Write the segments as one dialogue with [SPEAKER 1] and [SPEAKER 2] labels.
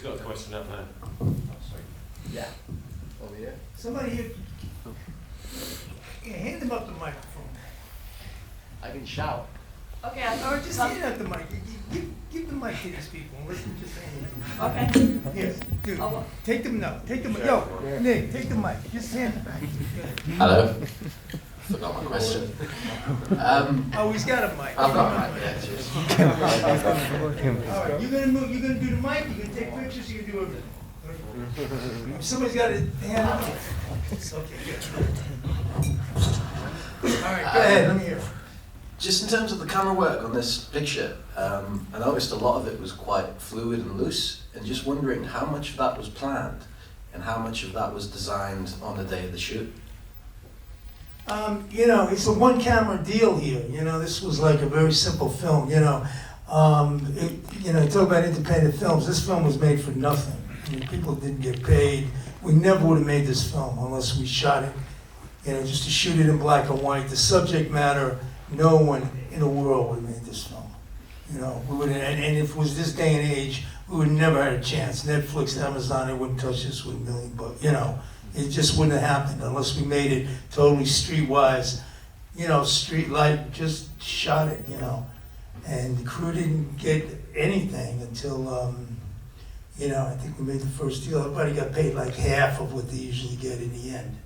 [SPEAKER 1] got a question up there?
[SPEAKER 2] Oh, sorry. Yeah. Over here.
[SPEAKER 3] Somebody here, yeah, hand them up the microphone.
[SPEAKER 2] I can shout.
[SPEAKER 4] Okay, I thought
[SPEAKER 3] Just hand out the mic. Give the mic to these people. And listen, just hand it.
[SPEAKER 4] Okay.
[SPEAKER 3] Yes, dude.
[SPEAKER 4] Oh, what?
[SPEAKER 3] Take them now. Take them. Yo, Nick, take the mic. Just hand it back.
[SPEAKER 2] Hello. Forgot my question.
[SPEAKER 3] Oh, he's got a mic.
[SPEAKER 2] I've got my yeah, cheers.
[SPEAKER 3] All right, you're gonna move. You're gonna do the mic. You're gonna take pictures. You're gonna do everything. Somebody's got a hand up. Okay, good. All right, go ahead. Let me hear.
[SPEAKER 2] Just in terms of the camera work on this picture, I noticed a lot of it was quite fluid and loose, and just wondering how much of that was planned and how much of that was designed on the day of the shoot.
[SPEAKER 3] You know, it's a one camera deal here. You know, this was like a very simple film. You know, talk about independent films. This film was made for nothing. I mean, people didn't get paid. We never would have made this film unless we shot it, you know, just to shoot it in black and white. The subject matter, no one in the world would have made this film. You know, we would, and if it was this day and age, we would never had a chance. Netflix, Amazon, they wouldn't touch this with $1 million bucks. You know, it just wouldn't have happened unless we made it totally streetwise. You know, street light, just shot it. You know, and the crew didn't get anything until. You know, I think we made the first deal. Everybody got paid like half of what they usually get in the end.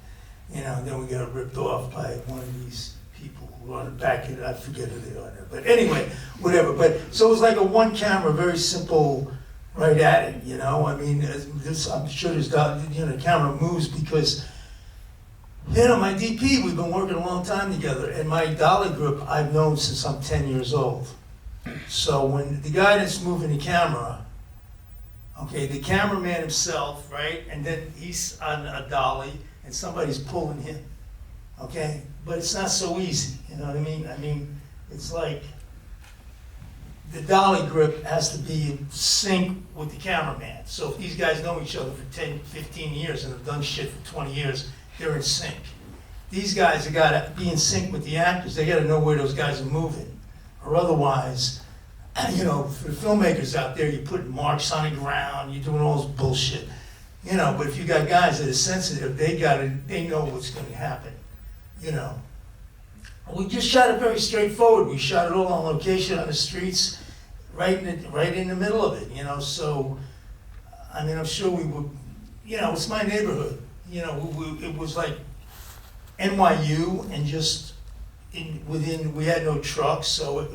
[SPEAKER 3] You know, and then we got ripped off by one of these people who are on the back end. I forget who they are now. But anyway, whatever. But so it was like a one camera, very simple, right at it. You know, I mean, this, I'm sure there's, you know, the camera moves because, you know, my DP, we've been working a long time together, and my dolly grip I've known since I'm 10 years old. So when the guy that's moving the camera, okay, the cameraman himself, right, and then he's on a dolly, and somebody's pulling him, okay? But it's not so easy, you know what I mean? I mean, it's like the dolly grip has to be in sync with the cameraman. So if these guys know each other for 10, 15 years and have done shit for 20 years, they're in sync. These guys have got to be in sync with the actors. They got to know where those guys are moving, or otherwise, you know, for the filmmakers out there, you're putting marks on the ground, you're doing all this bullshit, you know. But if you got guys that are sensitive, they know what's going to happen, you know. We just shot it very straightforward. We shot it all on location on the streets, right in the middle of it, you know. So, I mean, I'm sure we would, you know, it's my neighborhood, you know. It was like NYU, and just we had no trucks, so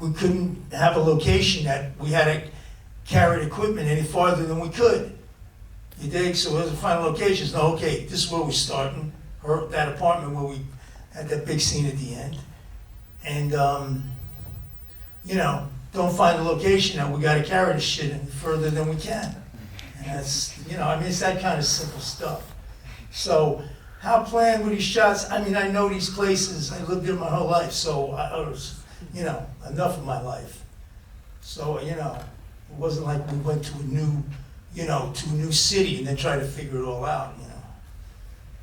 [SPEAKER 3] we couldn't have a location that we had to carry equipment any farther than we could. You dig? So we had to find locations. No, okay, this is where we're starting, or that apartment where we had that big scene at the end. And, you know, don't find a location that we got to carry the shit any further than we can. And that's, you know, I mean, it's that kind of simple stuff. So, how planned were these shots? I mean, I know these places. I lived there my whole life, so I was, you know, enough of my life. So, you know, it wasn't like we went to a new, you know, to a new city and then tried to figure it all out, you know.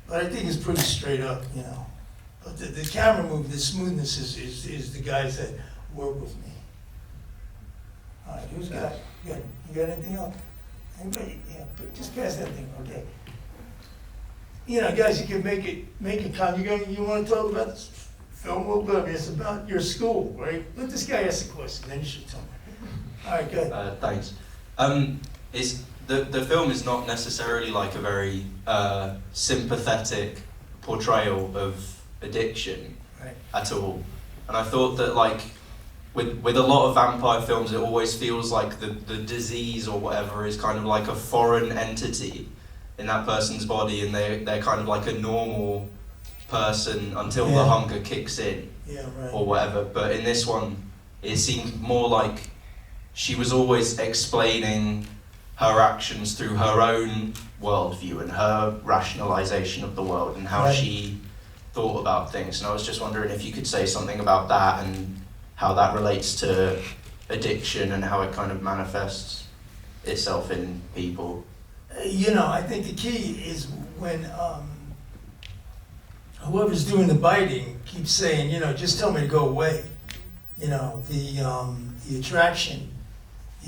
[SPEAKER 3] But I think it's pretty straight up, you know. But the camera move, the smoothness is the guys that work with me. All right, who's got, you got anything else? Anybody? Yeah, just pass that thing, okay. You know, guys, you can make it count. You want to talk about this film a little bit? I mean, it's about your school, right? Let this guy ask a question, then you should tell me. All right, good.
[SPEAKER 5] Thanks. Is the film is not necessarily like a very sympathetic portrayal of addiction,
[SPEAKER 3] Right.
[SPEAKER 5] at all. And I thought that, like, with a lot of vampire films, it always feels like the disease or whatever is kind of like a foreign entity in that person's body, and they're kind of like a normal person until the hunger kicks in,
[SPEAKER 3] Yeah, right.
[SPEAKER 5] or whatever. But in this one, it seemed more like she was always explaining her actions through her own worldview and her rationalization of the world and how
[SPEAKER 3] Right.
[SPEAKER 5] she thought about things. And I was just wondering if you could say something about that and how that relates to addiction and how it kind of manifests itself in people.
[SPEAKER 3] You know, I think the key is when whoever's doing the biting keeps saying, you know, just tell me to go away. You know, the attraction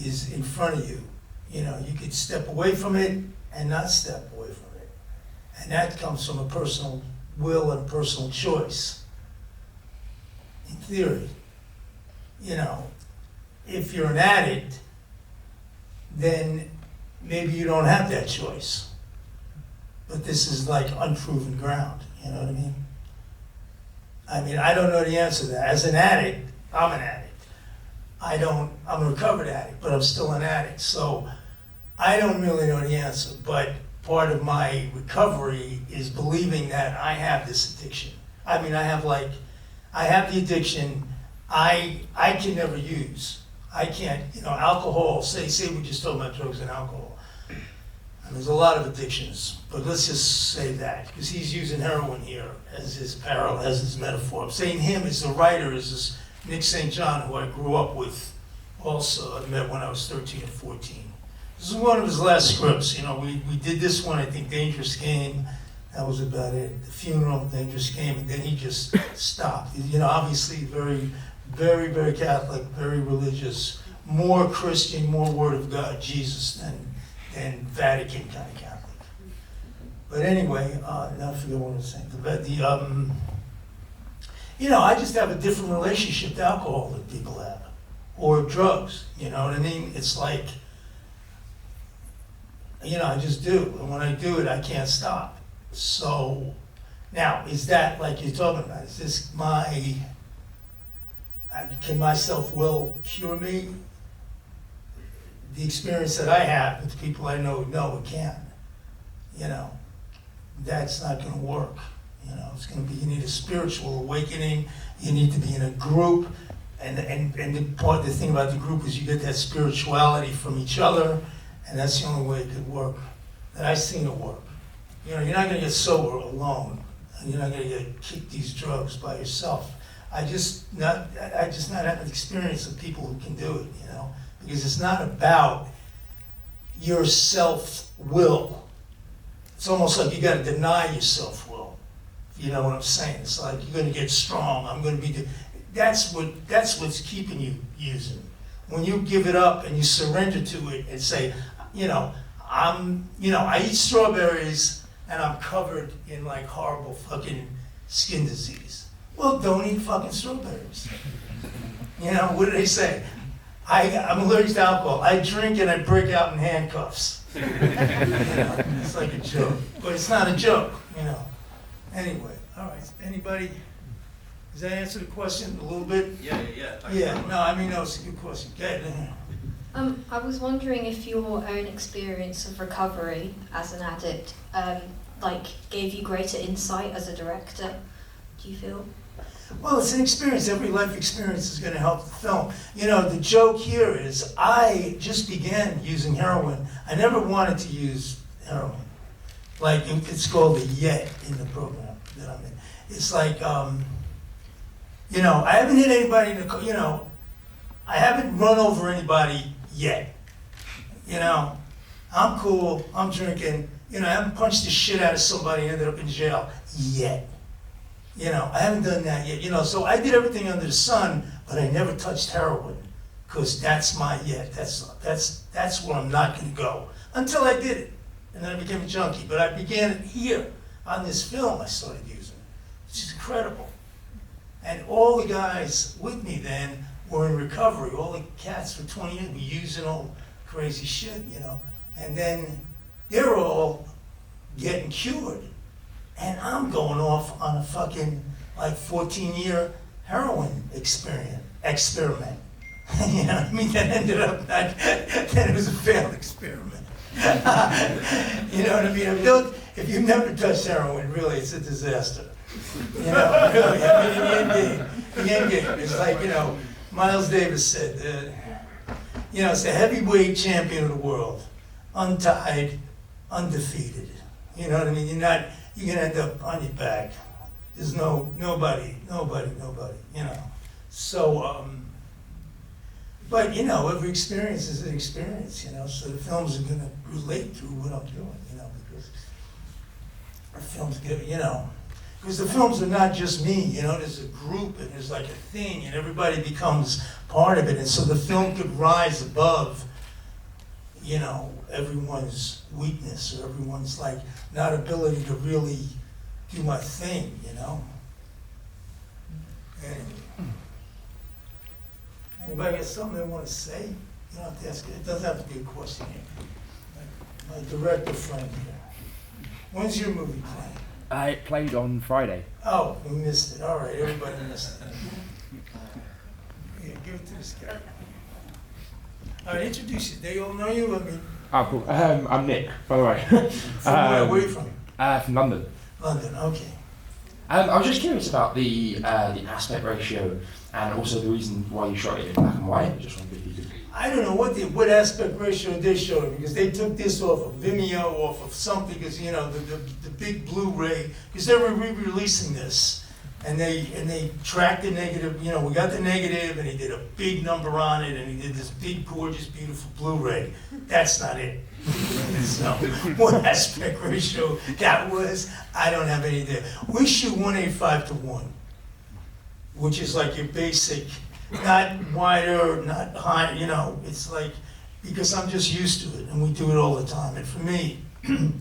[SPEAKER 3] is in front of you. You know, you could step away from it and not step away from it. And that comes from a personal will and personal choice. In theory, you know, if you're an addict, then maybe you don't have that choice. But this is like unproven ground, you know what I mean? I mean, I don't know the answer to that. As an addict, I'm an addict. I'm a recovered addict, but I'm still an addict. So I don't really know the answer, but part of my recovery is believing that I have this addiction. I mean, I have the addiction I can never use. I can't, you know, alcohol, say we're just talking about drugs and alcohol. And there's a lot of addictions, but let's just say that, because he's using heroin here as his parallel, as his metaphor. I'm saying him as the writer is this Nick St. John, who I grew up with also. I met when I was 13 or 14. This is one of his last scripts. You know, we did this one, I think, Dangerous Game. That was about it. The Funeral, Dangerous Game, and then he just stopped. You know, obviously very, very, very Catholic, very religious, more Christian, more Word of God, Jesus than Vatican kind of Catholic. But anyway, now I forget what I was saying. You know, I just have a different relationship to alcohol than people have, or drugs. You know what I mean? It's like, you know, I just do, and when I do it, I can't stop. So, now, is that like you're talking about? Is this can my self-will cure me? The experience that I have with the people I know, no, it can't. You know, that's not gonna work. You know, it's gonna be, you need a spiritual awakening, you need to be in a group, and the thing about the group is you get that spirituality from each other, and that's the only way it could work, that I've seen it work. You know, you're not gonna get sober alone, and you're not gonna kick these drugs by yourself. I just not have an experience of people who can do it, you know, because it's not about your self-will. It's almost like you gotta deny your self-will. You know what I'm saying? It's like you're gonna get strong, I'm gonna be, that's what's keeping you using. When you give it up and you surrender to it and say, you know, I eat strawberries and I'm covered in like horrible fucking skin disease. Well, don't eat fucking strawberries. You know, what do they say? I'm allergic to alcohol. I drink and I break out in handcuffs. You know, it's like a joke, but it's not a joke, you know. Anyway, all right, anybody, does that answer the question a little bit?
[SPEAKER 5] Yeah.
[SPEAKER 3] Yeah, no, I mean, no, it's a good question. Get it.
[SPEAKER 1] I was wondering if your own experience of recovery as an addict, gave you greater insight as a director, do you feel?
[SPEAKER 3] Well, it's an experience. Every life experience is going to help the film. You know, the joke here is I just began using heroin. I never wanted to use heroin. Like, it's called a yet in the program that I'm in. It's like, you know, I haven't hit anybody you know, I haven't run over anybody yet. You know, I'm cool, I'm drinking, you know, I haven't punched the shit out of somebody and ended up in jail yet. You know, I haven't done that yet, you know, so I did everything under the sun, but I never touched heroin, because that's my yet, that's where I'm not gonna go, until I did it, and then I became a junkie, but I began it here, on this film I started using, which is incredible. And all the guys with me then were in recovery, all the cats for 20 years were using all crazy shit, you know, and then they're all getting cured. And I'm going off on a fucking, like, 14-year heroin experiment. You know what I mean? That ended up not, that it was a failed experiment. You know what I mean? If you've never touched heroin, really, it's a disaster. You know, really, I mean, the end game. It's like, you know, Miles Davis said, you know, it's the heavyweight champion of the world, untied, undefeated. You know what I mean? You're gonna end up on your back. There's nobody, you know. So, but you know, every experience is an experience, you know, so the films are gonna relate to what I'm doing, you know, because the films give, you know, because the films are not just me, you know, there's a group and there's like a thing and everybody becomes part of it, and so the film could rise above, you know, everyone's weakness or everyone's like not ability to really do my thing, you know? Anyway. Anybody got something they want to say? You don't have to ask it. It doesn't have to be a question here. My director friend here. When's your movie playing?
[SPEAKER 4] It played on Friday.
[SPEAKER 3] Oh, we missed it. All right, everybody missed it. Yeah, give it to this guy. All right, introduce you. They all know you. I mean,
[SPEAKER 4] Oh, cool. I'm Nick, by the way.
[SPEAKER 3] from where are you from?
[SPEAKER 4] From London.
[SPEAKER 3] London. Okay.
[SPEAKER 4] I was just curious about the aspect ratio and also the reason why you shot it in black and white. I just wondered if you could.
[SPEAKER 3] I don't know what aspect ratio they showed because they took this off of Vimeo, off of something, because you know the big Blu-ray, because they were re-releasing this, and they tracked the negative. You know, we got the negative, and he did a big number on it, and he did this big, gorgeous, beautiful Blu-ray. That's not it. So what aspect ratio that was, I don't have any idea. We shoot 1:85:1, which is like your basic. Not wider, not high, you know, it's like, because I'm just used to it, and we do it all the time. And for me, you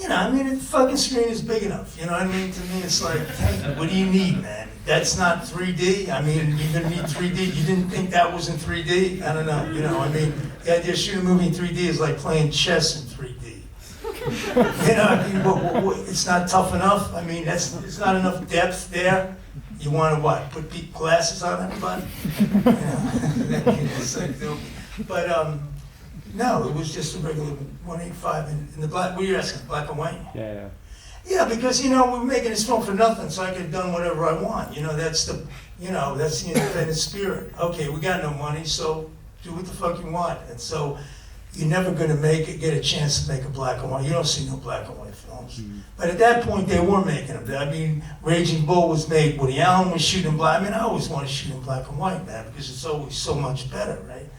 [SPEAKER 3] know, I mean, the fucking screen is big enough, you know what I mean? To me, it's like, hey, what do you need, man? That's not 3D. I mean, you're gonna need 3D. You didn't think that was in 3D? I don't know, you know, I mean, the idea of shooting a movie in 3D is like playing chess in 3D. You know, I mean, it's not tough enough. I mean, there's not enough depth there. You want to what? Put big glasses on everybody? You know, but no, it was just a regular 1:85 in the black. What are you asking? Black and white?
[SPEAKER 4] Yeah.
[SPEAKER 3] Yeah, because you know we're making this film for nothing, so I could have done whatever I want. You know, that's the independent spirit. Okay, we got no money, so do what the fuck you want. And so you're never going to get a chance to make a black and white. You don't see no black and white films.
[SPEAKER 4] Mm.
[SPEAKER 3] But at that point, they were making them. I mean, Raging Bull was made. Woody Allen was shooting black. I mean, I always want to shoot in black and white, man, because it's always so much better, right?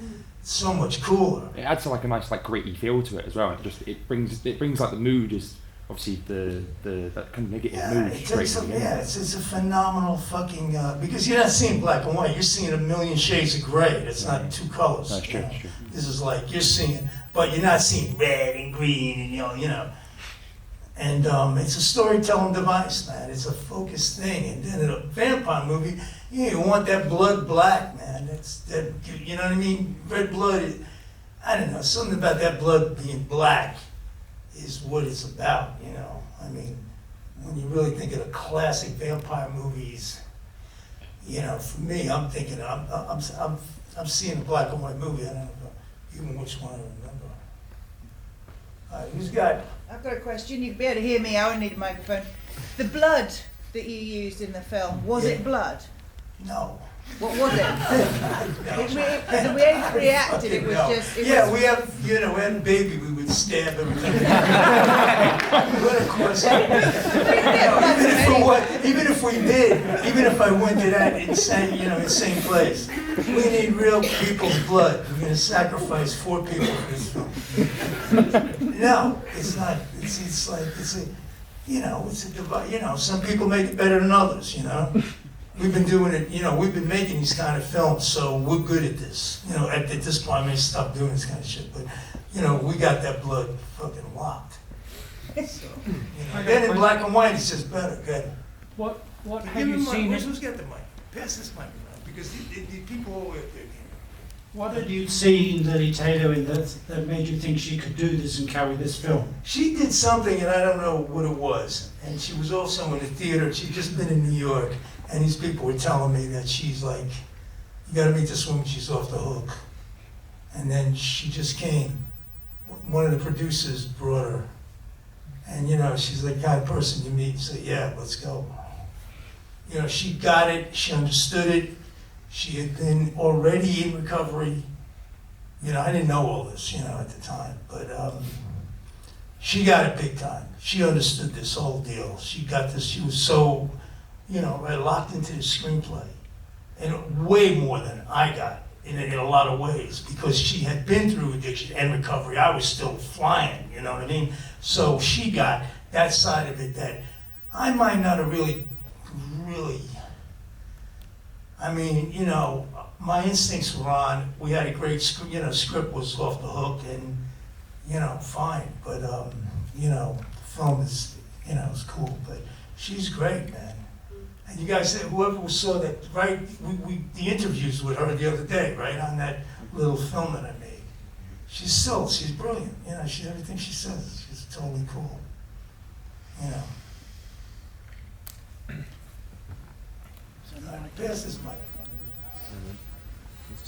[SPEAKER 3] It's so much cooler.
[SPEAKER 4] It adds like a nice like gritty feel to it as well. It brings like the mood is obviously the that kind of negative mood straight from the end.
[SPEAKER 3] It's a phenomenal fucking because you're not seeing black and white. You're seeing a million shades of gray. It's not two colors.
[SPEAKER 4] That's true. That's true.
[SPEAKER 3] This is like you're seeing, but you're not seeing red and green and you know. And it's a storytelling device, man. It's a focused thing. And then in a vampire movie, you want that blood black, man. That you know what I mean? Red blood. I don't know. Something about that blood being black is what it's about. You know. I mean, when you really think of the classic vampire movies, you know, for me, I'm thinking I'm seeing a black and white movie. I don't know even which one I remember. All right, who's got?
[SPEAKER 6] I've got a question. You'd be able to hear me. I only need a microphone. The blood that you used in the film, was it blood?
[SPEAKER 3] No.
[SPEAKER 6] What was it? The way it reacted, it was just...
[SPEAKER 3] We have, you know, we had a baby, we would stab everything. What a question. Even if we did, even if I went to that insane place, we need real people's blood. We're going to sacrifice 4 people for this film. No, it's not. It's like, it's a divide. You know, some people make it better than others, you know. We've been doing it, you know, we've been making these kind of films, so we're good at this. You know, at this point, I may stop doing this kind of shit, but, you know, we got that blood fucking locked. So, you know, then in black and white, it's just better. Good.
[SPEAKER 7] What have you seen?
[SPEAKER 3] Who's got the mic? Pass this mic around, because the people all the way up there.
[SPEAKER 7] What had you seen Lily Taylor in that made you think she could do this and carry this film?
[SPEAKER 3] She did something, and I don't know what it was. And she was also in the theater. She'd just been in New York, and these people were telling me that she's like, you gotta meet this woman, she's off the hook. And then she just came. One of the producers brought her. And you know, she's the kind of person you meet and say, yeah, let's go. You know, she got it, she understood it. She had been already in recovery. You know, I didn't know all this, you know, at the time, but she got it big time. She understood this whole deal. She got this, she was so, you know, locked into the screenplay. And way more than I got in a lot of ways, because she had been through addiction and recovery. I was still flying, you know what I mean? So she got that side of it that I might not have really, I mean, you know, my instincts were on. We had a great script, script was off the hook, and fine. But the film is, is cool. But she's great, man. And you guys, whoever saw that, right? We the interviews with her the other day, right, on that little film that I made. She's brilliant. Everything she says, she's totally cool. Pass this mic.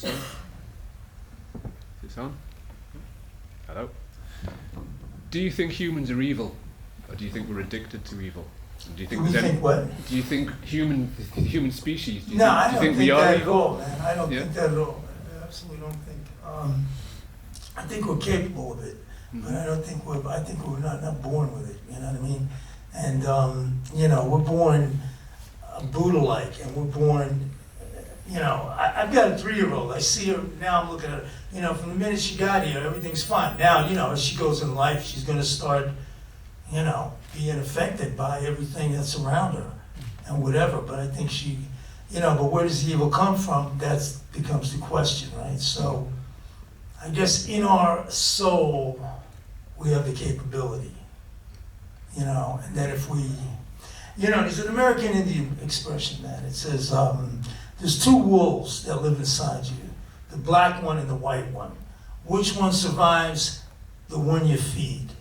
[SPEAKER 8] Is this on? Hello. Do you think humans are evil, or do you think we're addicted to evil? Do you think
[SPEAKER 3] what?
[SPEAKER 8] Do you think the human species?
[SPEAKER 3] No, I don't think
[SPEAKER 8] we are
[SPEAKER 3] that at
[SPEAKER 8] evil?
[SPEAKER 3] all, man. I don't think that at all. I absolutely don't think. I think we're capable of it, but I don't think we're. I think we're not born with it. You know what I mean? And we're born Buddha-like, and we're born. I've got a 3-year-old. I see her now. I'm looking at her. From the minute she got here, everything's fine. Now, as she goes in life, she's going to start, being affected by everything that's around her and whatever. But I think she, but where does the evil come from? That becomes the question, right? So I guess in our soul, we have the capability, and that if we, there's an American Indian expression, man. It says, there's 2 wolves that live inside you, the black one and the white one. Which one survives? The one you feed.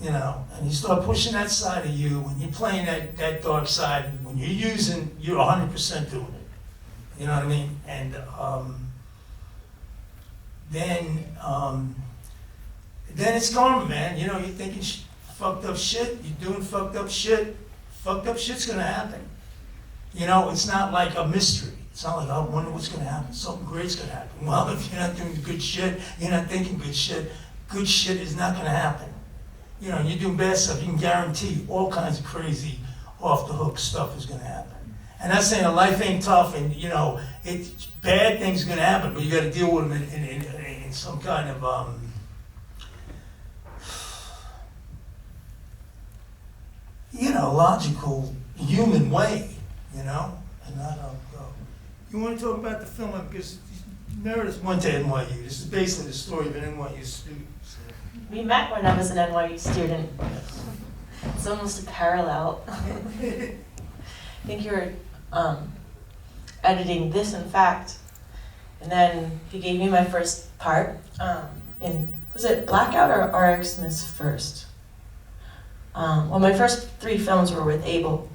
[SPEAKER 3] And you start pushing that side of you, when you're playing that dark side, and when you're using, you're 100% doing it. You know what I mean? And then it's karma, man. You're thinking fucked up shit, you're doing fucked up shit's gonna happen. It's not like a mystery. It's not like, I wonder what's gonna happen. Something great's gonna happen. Well, if you're not doing good shit, you're not thinking good shit is not gonna happen. You're doing bad stuff, you can guarantee all kinds of crazy, off-the-hook stuff is gonna happen. And that's saying that life ain't tough and, bad things are gonna happen, but you gotta deal with them in some kind of, logical, human way, and not, you want to talk about the film, because Meredith went to NYU. This is basically the story of an NYU student. So.
[SPEAKER 9] We met when I was an NYU student. It's almost a parallel. I think you were editing This in Fact, and then he gave me my first part was it Blackout or RX Miss First? My first 3 films were with Abel.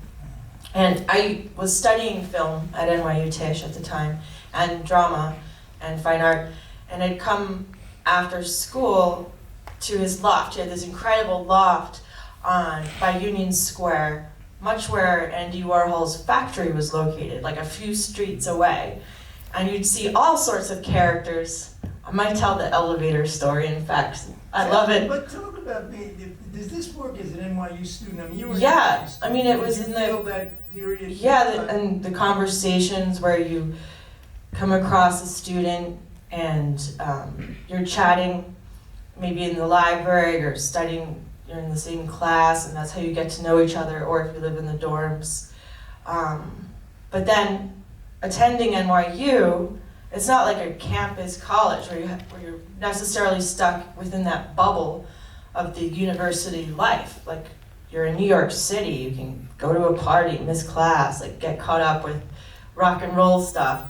[SPEAKER 9] And I was studying film at NYU Tisch at the time, and drama and fine art, and I'd come after school to his loft. He had this incredible loft by Union Square, much where Andy Warhol's factory was located, like a few streets away. And you'd see all sorts of characters. I might tell the elevator story, in fact. I love it.
[SPEAKER 3] But talk about does this work as an NYU student? I mean, you were
[SPEAKER 9] it was in
[SPEAKER 3] that period.
[SPEAKER 9] Yeah, and the conversations where you come across a student and you're chatting, maybe in the library or studying, you're in the same class, and that's how you get to know each other, or if you live in the dorms. But then attending NYU, it's not like a campus college where you're necessarily stuck within that bubble of the university life. Like, you're in New York City, you can go to a party, miss class, like get caught up with rock and roll stuff,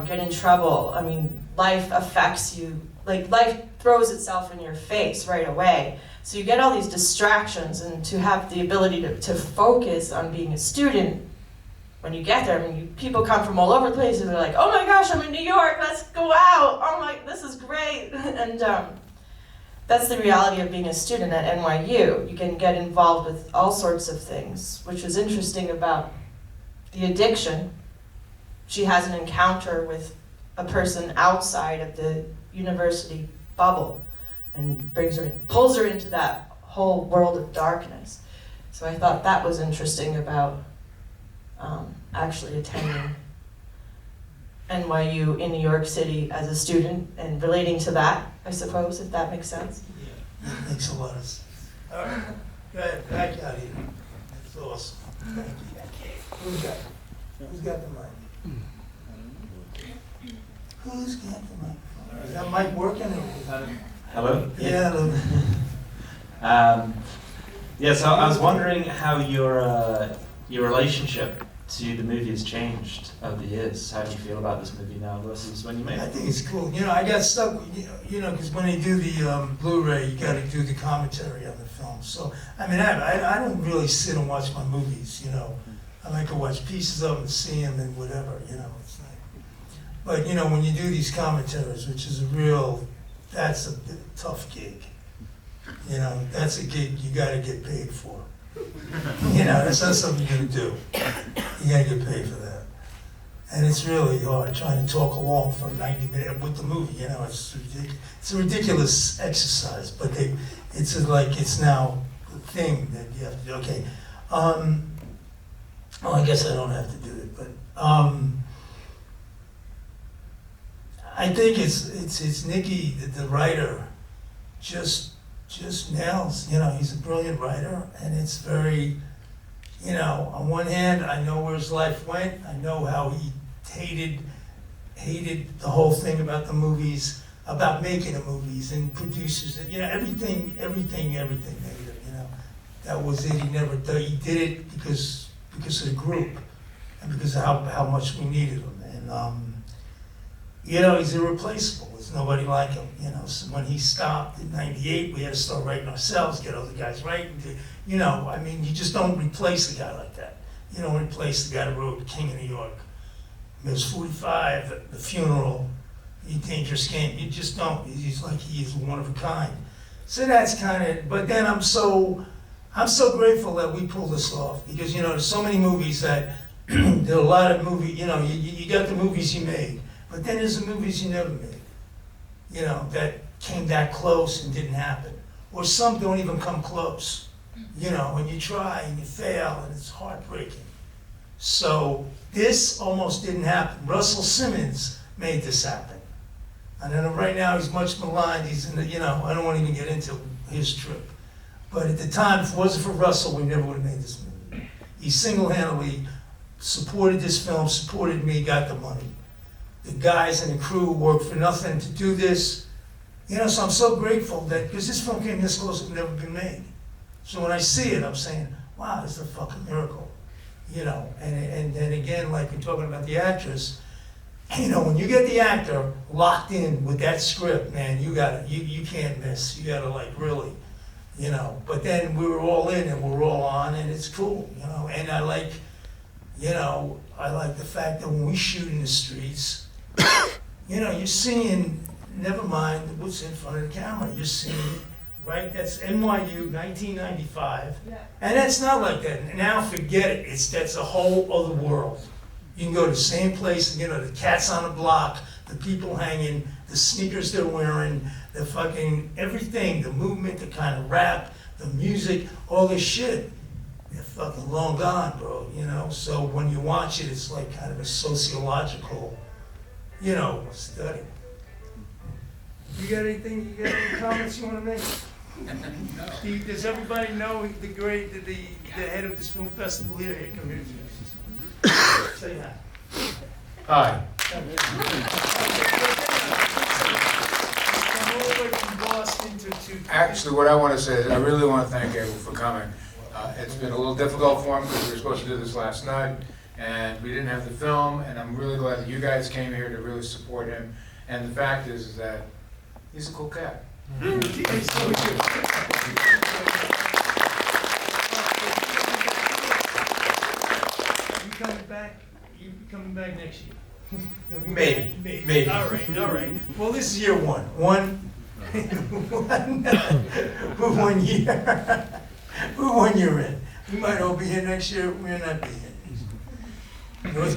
[SPEAKER 9] get in trouble. I mean, life affects you, like life throws itself in your face right away. So you get all these distractions, and to have the ability to focus on being a student when you get there, I mean, people come from all over the place and they're like, oh my gosh, I'm in New York, let's go out, oh my, this is great. And that's the reality of being a student at NYU. You can get involved with all sorts of things, which is interesting about the addiction. She has an encounter with a person outside of the university bubble and pulls her into that whole world of darkness. So I thought that was interesting about actually attending NYU in New York City as a student and relating to that, I suppose, if that makes sense.
[SPEAKER 3] Yeah, that makes a lot of sense. All right, go ahead, back out here. That's awesome. Thank you. Who's got the mic? Who's got the microphone? Is that mic working?
[SPEAKER 10] Hello?
[SPEAKER 3] Yeah, hello.
[SPEAKER 10] Yeah, so I was wondering how your relationship to the movie has changed over the years. How do you feel about this movie now versus when you made
[SPEAKER 3] I
[SPEAKER 10] it?
[SPEAKER 3] think it's cool. You know, I got stuck, because when they do the Blu-ray, you got to do the commentary on the film. So, I mean, I don't really sit and watch my movies, you know. I like to watch pieces of them and see them and whatever, you know. It's like, but, you know, when you do these commentaries, which is that's a tough gig. You know, that's a gig you got to get paid for. You know, that's not something you're going to do. You got to get paid for that. And it's really hard trying to talk along for 90 minutes with the movie, you know, it's a ridiculous exercise, but it's now the thing that you have to do. Okay, well, I guess I don't have to do it, but I think it's Nicky, the writer, just nails, you know, he's a brilliant writer, and it's very, you know, on one hand, I know where his life went, I know how he hated the whole thing about the movies, about making the movies and producers, you know, everything negative, you know. That was it. He never did. He did it because of the group and because of how much we needed him. And you know, he's irreplaceable. There's nobody like him. You know, so when he stopped in '98, we had to start writing ourselves, get other guys writing. You know, I mean, you just don't replace a guy like that. You don't replace the guy that wrote King of New York. It was 45, The Funeral, Dangerous Game. You just don't. He's one of a kind. So that's kind of. But then I'm so grateful that we pulled this off, because you know there's so many movies that there are a lot of movies. You know, you got the movies you made, but then there's the movies you never made. You know, that came that close and didn't happen, or some don't even come close. You know, and you try and you fail, and it's heartbreaking. So this almost didn't happen. Russell Simmons made this happen. And then right now he's much maligned. He's in the, you know, I don't want to even get into his trip. But at the time, if it wasn't for Russell, we never would have made this movie. He single-handedly supported this film, supported me, got the money. The guys and the crew worked for nothing to do this. You know, so I'm so grateful that, because this film came this close, it had never been made. So when I see it, I'm saying, wow, this is a fucking miracle. You know, and again, like we're talking about the actress, you know, when you get the actor locked in with that script, man, you can't miss. You gotta like really, you know. But then we were all in and we're all on, and it's cool, you know. And I like the fact that when we shoot in the streets, you know, you're seeing, never mind what's in front of the camera, you're seeing, right? That's NYU, 1995. Yeah. And that's not like that. Now forget it. That's a whole other world. You can go to the same place, you know, the cats on the block, the people hanging, the sneakers they're wearing, the fucking everything, the movement, the kind of rap, the music, all this shit. They're fucking long gone, bro, you know? So when you watch it, it's like kind of a sociological, you know, study. You got any comments you want to make? Does everybody know the head of this film festival here? Here, come here. Say hi.
[SPEAKER 11] Hi.
[SPEAKER 3] Come all the way from Boston to
[SPEAKER 11] Actually, what I want to say is I really want to thank Abel for coming. It's been a little difficult for him because we were supposed to do this last night, and we didn't have the film, and I'm really glad that you guys came here to really support him. And the fact is that he's a cool cat.
[SPEAKER 3] So you coming back next year?
[SPEAKER 11] Maybe.
[SPEAKER 3] All right. Well, this is year one. One year. We're 1 year in. We might all be here next year. We might not be here. North